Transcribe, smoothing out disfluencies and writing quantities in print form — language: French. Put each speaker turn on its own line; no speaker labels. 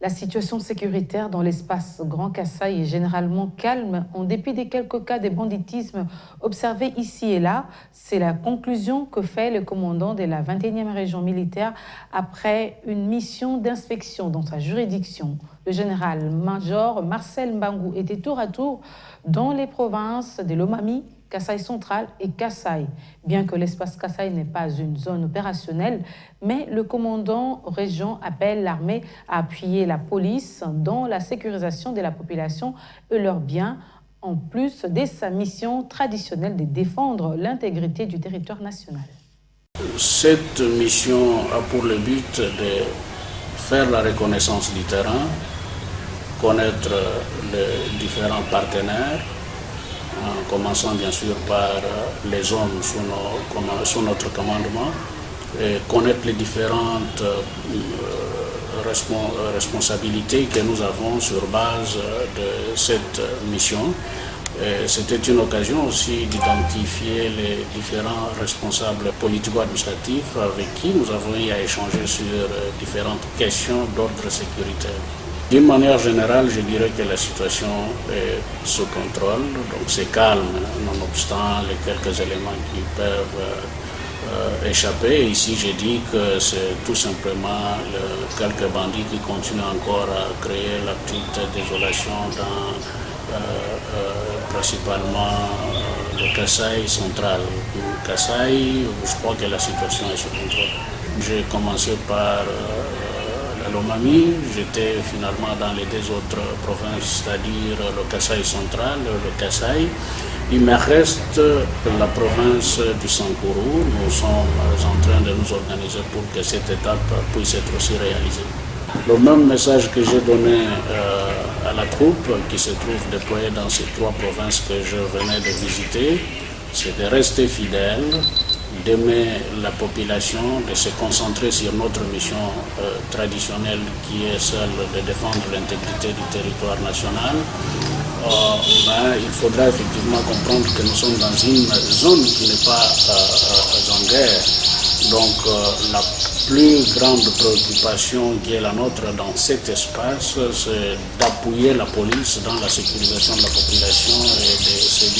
La situation sécuritaire dans l'espace Grand Kasaï est généralement calme en dépit des quelques cas de banditisme observés ici et là. C'est la conclusion que fait le commandant de la 21e région militaire après une mission d'inspection dans sa juridiction. Le général-major Marcel Mbangou était tour à tour dans les provinces de Lomami, Kasaï central et Kasaï. Bien que l'espace Kasaï n'est pas une zone opérationnelle, mais le commandant région appelle l'armée à appuyer la police dans la sécurisation de la population et leurs biens, en plus de sa mission traditionnelle de défendre l'intégrité du territoire national.
Cette mission a pour le but de faire la reconnaissance du terrain, connaître les différents partenaires, en commençant bien sûr par les zones sous notre commandement, et connaître les différentes responsabilités que nous avons sur base de cette mission. C'était une occasion aussi d'identifier les différents responsables politico-administratifs avec qui nous avons eu à échanger sur différentes questions d'ordre sécuritaire. D'une manière générale, je dirais que la situation est sous contrôle, donc c'est calme, nonobstant les quelques éléments qui peuvent échapper. Ici, j'ai dit que c'est tout simplement quelques bandits qui continuent encore à créer la petite désolation dans principalement le Kasaï central. Kasaï, je crois que la situation est sous contrôle. J'ai commencé par la Lomami, j'étais finalement dans les deux autres provinces, c'est-à-dire le Kasaï central, le Kasaï. Il me reste la province du Sankourou. Nous sommes en train de nous organiser pour que cette étape puisse être aussi réalisée. Le même message que j'ai donné à la troupe qui se trouve déployée dans ces trois provinces que je venais de visiter, c'est de rester fidèle, d'aimer la population, de se concentrer sur notre mission traditionnelle qui est celle de défendre l'intégrité du territoire national. Il faudra effectivement comprendre que nous sommes dans une zone qui n'est pas en guerre. Donc la plus grande préoccupation qui est la nôtre dans cet espace, c'est d'appuyer la police dans la sécurisation de la population et de ses biens.